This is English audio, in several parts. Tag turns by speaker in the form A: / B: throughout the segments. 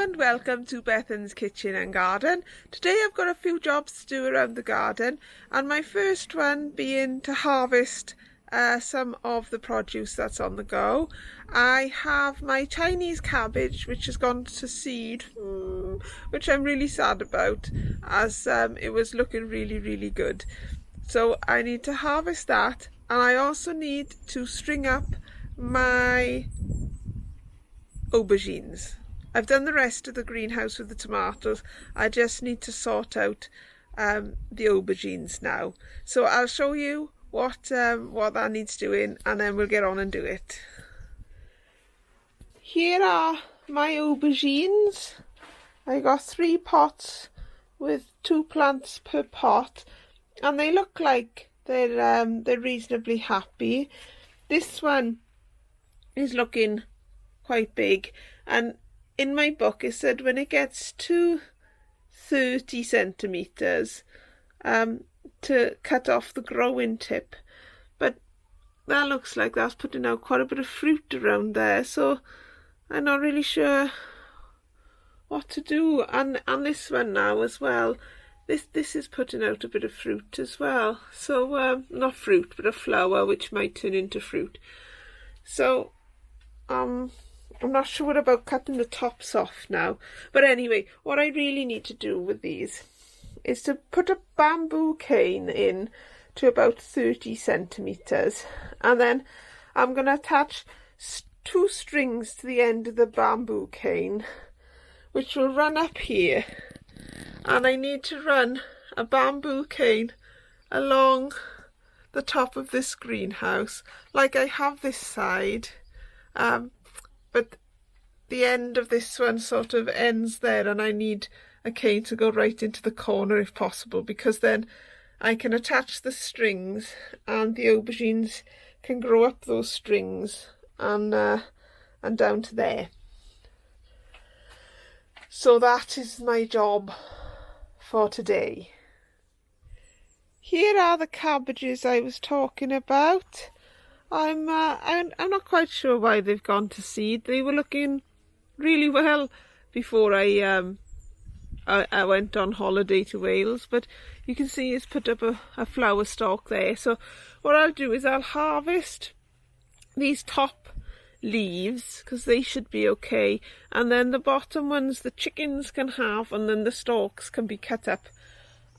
A: and welcome to Bethan's Kitchen and Garden. Today I've got a few jobs to do around the garden, and my first one being to harvest some of the produce that's on the go. I have my Chinese cabbage which has gone to seed, which I'm really sad about, as it was looking really good. So I need to harvest that, and I also need to string up my aubergines. I've done the rest of the greenhouse with the tomatoes. I just need to sort out the aubergines now. So I'll show you what that needs doing, and then we'll get on and do it. Here are my aubergines. I got 3 pots with 2 plants per pot, and they look like they're reasonably happy. This one is looking quite big, and in my book it said when it gets to 30 centimetres to cut off the growing tip, but that looks like that's putting out quite a bit of fruit around there, so I'm not really sure what to do. And this one now as well, this is putting out a bit of fruit as well, so not fruit but a flower which might turn into fruit. So I'm not sure about cutting the tops off now, but anyway, what I really need to do with these is to put a bamboo cane in to about 30 centimetres, and then I'm going to attach 2 strings to the end of the bamboo cane which will run up here, and I need to run a bamboo cane along the top of this greenhouse like I have this side, but the end of this one sort of ends there, and I need a cane to go right into the corner if possible, because then I can attach the strings and the aubergines can grow up those strings and down to there. So that is my job for today. Here are the cabbages I was talking about. I'm not quite sure why they've gone to seed. They were looking really well before I went on holiday to Wales, but you can see it's put up a flower stalk there. So what I'll do is I'll harvest these top leaves because they should be okay, and then the bottom ones the chickens can have, and then the stalks can be cut up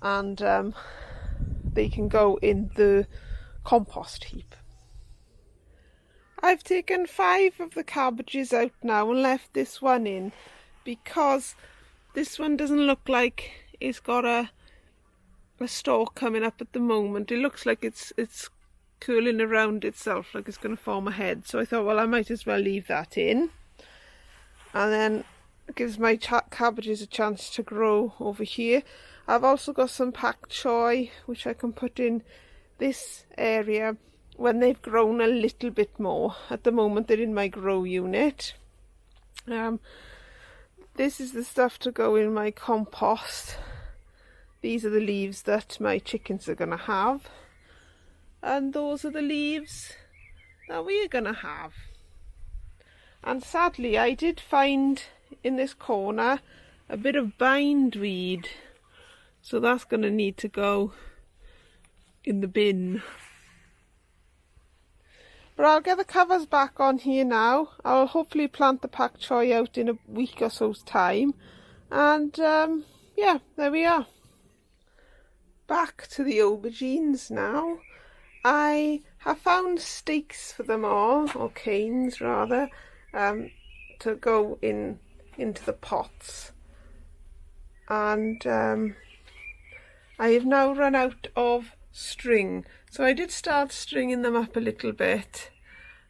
A: and they can go in the compost heap. I've taken 5 of the cabbages out now and left this one in because this one doesn't look like it's got a stalk coming up at the moment. It looks like it's curling around itself, like it's going to form a head. So I thought, well, I might as well leave that in, and then it gives my cabbages a chance to grow over here. I've also got some pak choi which I can put in this area when they've grown a little bit more. At the moment they're in my grow unit. This is the stuff to go in my compost. These are the leaves that my chickens are going to have, and those are the leaves that we're going to have. And sadly I did find in this corner a bit of bindweed, so that's going to need to go in the bin. But I'll get the covers back on here now. I'll hopefully plant the pak choi out in a week or so's time. And yeah, there we are. Back to the aubergines now. I have found stakes for them all, or canes rather, to go into the pots. And I have now run out of string. So I did start stringing them up a little bit,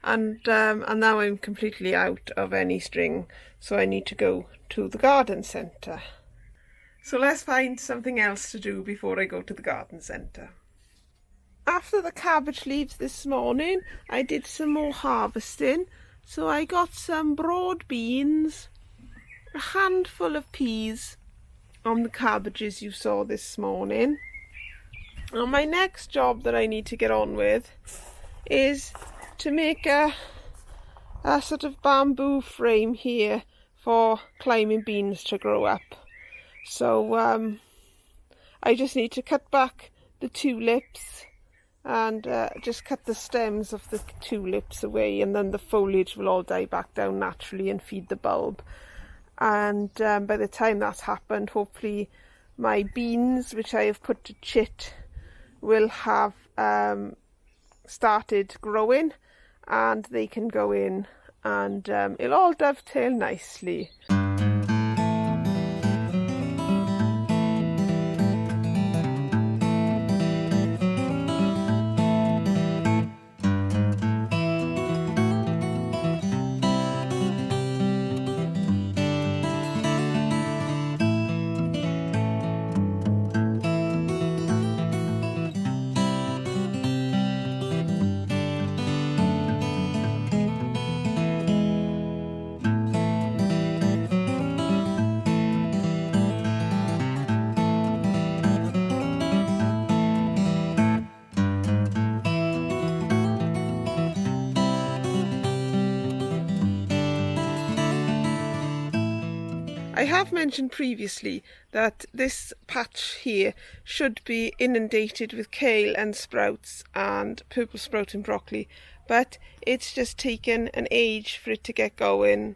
A: and now I'm completely out of any string, so I need to go to the garden centre. So let's find something else to do before I go to the garden centre. After the cabbage leaves this morning, I did some more harvesting. So I got some broad beans, a handful of peas on the cabbages you saw this morning. Now my next job that I need to get on with is to make a sort of bamboo frame here for climbing beans to grow up. So I just need to cut back the tulips and just cut the stems of the tulips away, and then the foliage will all die back down naturally and feed the bulb. And by the time that's happened, hopefully my beans, which I have put to chit, will have started growing, and they can go in, and it'll all dovetail nicely. I have mentioned previously that this patch here should be inundated with kale and sprouts and purple sprouting broccoli, but it's just taken an age for it to get going.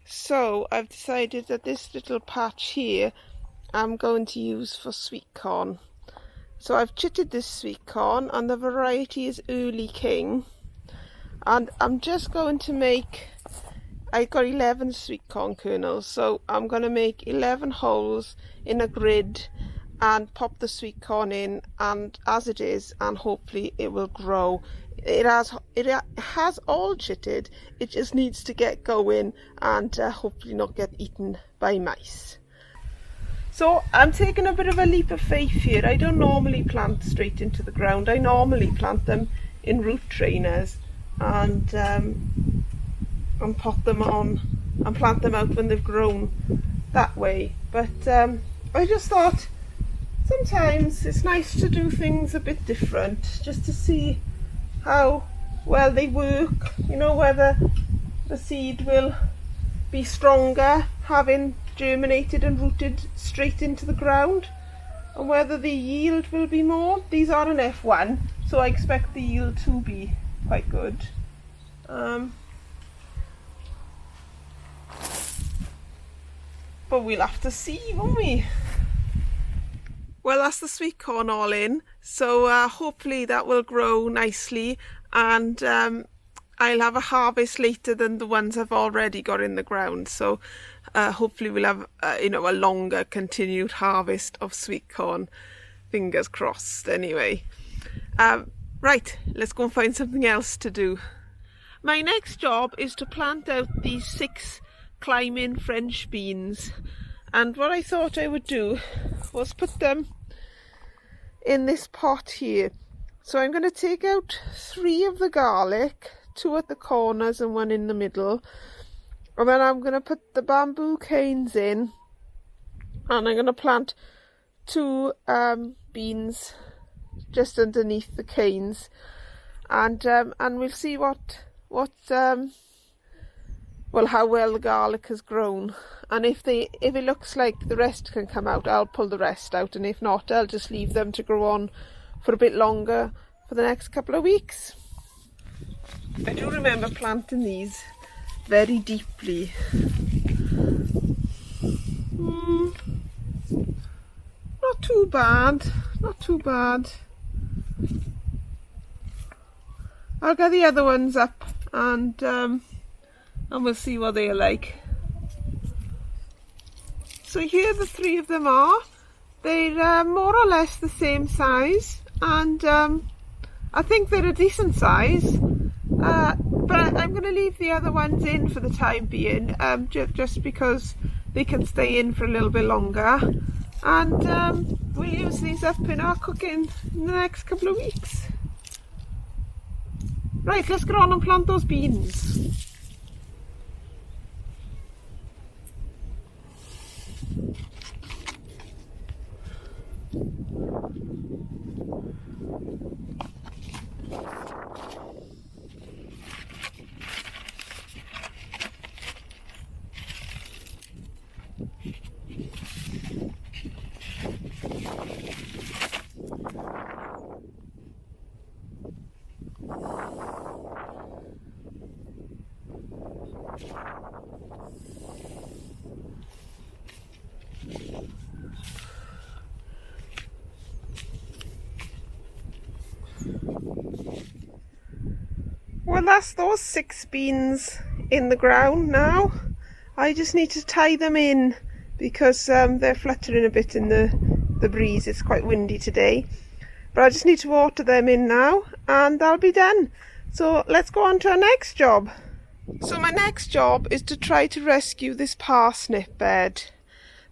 A: So I've decided that this little patch here I'm going to use for sweet corn. So I've chitted this sweet corn, and the variety is Early King, and I'm just going to make, I got 11 sweet corn kernels, so I'm going to make 11 holes in a grid and pop the sweet corn in, and as it is, and hopefully it will grow. It has all chitted, it just needs to get going and hopefully not get eaten by mice. So I'm taking a bit of a leap of faith here. I don't normally plant straight into the ground. I normally plant them in root trainers and pot them on and plant them out when they've grown that way. But I just thought sometimes it's nice to do things a bit different, just to see how well they work, you know, whether the seed will be stronger having germinated and rooted straight into the ground, and whether the yield will be more. These are an F1, so I expect the yield to be quite good. But we'll have to see, won't we? Well, that's the sweet corn all in, so hopefully that will grow nicely, and I'll have a harvest later than the ones I've already got in the ground. So hopefully we'll have a longer continued harvest of sweet corn. Fingers crossed anyway. Right, let's go and find something else to do. My next job is to plant out these 6 climbing French beans, and what I thought I would do was put them in this pot here. So I'm going to take out 3 of the garlic, 2 at the corners and 1 in the middle, and then I'm going to put the bamboo canes in, and I'm going to plant 2 beans just underneath the canes, and we'll see how well the garlic has grown, and if it looks like the rest can come out, I'll pull the rest out, and if not, I'll just leave them to grow on for a bit longer for the next couple of weeks. I do remember planting these very deeply. Not too bad, not too bad. I'll get the other ones up and we'll see what they are like. So here the 3 of them are. They're more or less the same size, and I think they're a decent size, but I'm going to leave the other ones in for the time being, just because they can stay in for a little bit longer, and we'll use these up in our cooking in the next couple of weeks. Right, let's get on and plant those beans. Well, that's those 6 beans in the ground now. I just need to tie them in because they're fluttering a bit in the breeze. It's quite windy today. But I just need to water them in now and I'll be done. So let's go on to our next job. So my next job is to try to rescue this parsnip bed.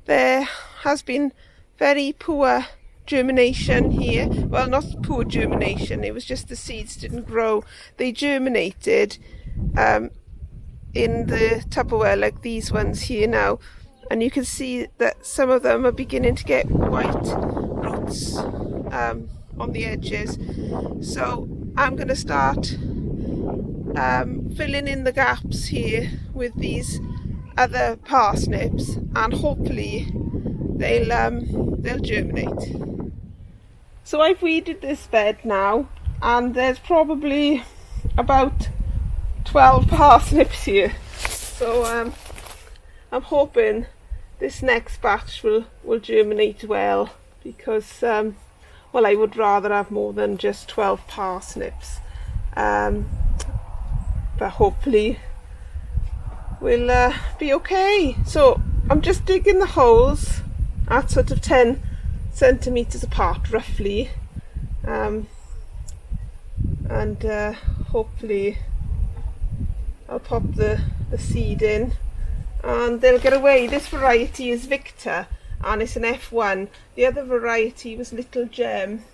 A: There has been very poor germination here. Well, not poor germination, it was just the seeds didn't grow. They germinated in the Tupperware like these ones here now, and you can see that some of them are beginning to get white roots on the edges. So I'm going to start filling in the gaps here with these other parsnips, and hopefully they'll germinate. So I've weeded this bed now, and there's probably about 12 parsnips here. So I'm hoping this next batch will germinate well, because well, I would rather have more than just 12 parsnips. But hopefully we'll be okay. So I'm just digging the holes at sort of 10 centimeters apart roughly, and hopefully I'll pop the seed in and they'll get away. This variety is Victor and it's an F1. The other variety was Little Gem,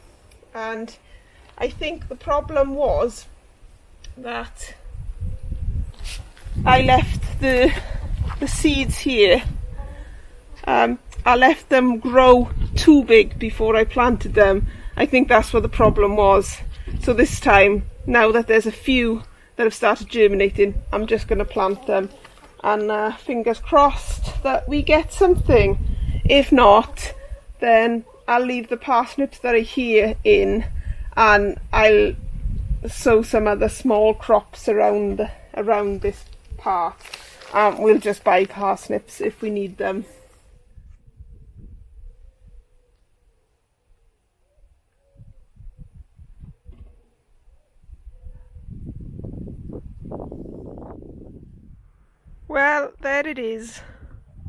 A: and I think the problem was that I left the seeds here. I left them grow too big before I planted them. I think that's what the problem was. So this time, now that there's a few that have started germinating, I'm just going to plant them, and fingers crossed that we get something. If not, then I'll leave the parsnips that are here in, and I'll sow some other small crops around this part. We'll just buy parsnips if we need them. Well, there it is,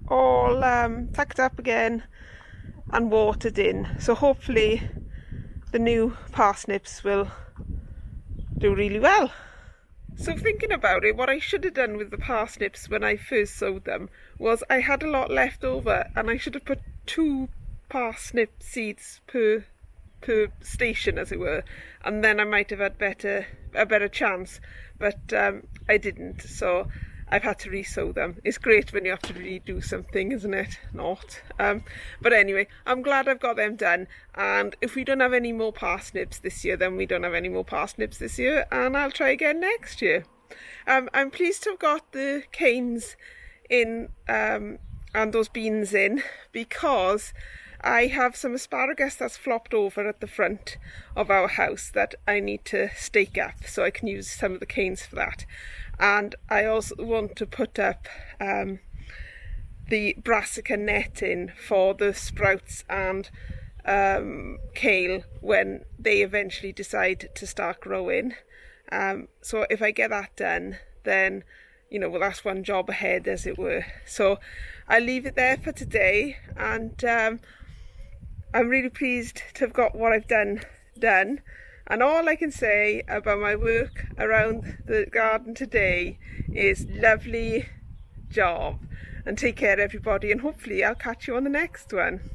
A: all tucked up again and watered in. So hopefully the new parsnips will do really well. So thinking about it, what I should have done with the parsnips when I first sowed them was I had a lot left over, and I should have put 2 parsnip seeds per station, as it were, and then I might have had a better chance, but I didn't. So I've had to resow them. It's great when you have to redo something, isn't it? Not. But anyway, I'm glad I've got them done. And if we don't have any more parsnips this year, then we don't have any more parsnips this year. And I'll try again next year. I'm pleased to have got the canes in and those beans in, because I have some asparagus that's flopped over at the front of our house that I need to stake up, so I can use some of the canes for that. And I also want to put up the brassica net in for the sprouts and kale when they eventually decide to start growing. So if I get that done, then, you know, well, that's one job ahead, as it were. So I'll leave it there for today, and I'm really pleased to have got what I've done. And all I can say about my work around the garden today is lovely job. And take care, everybody, and hopefully I'll catch you on the next one.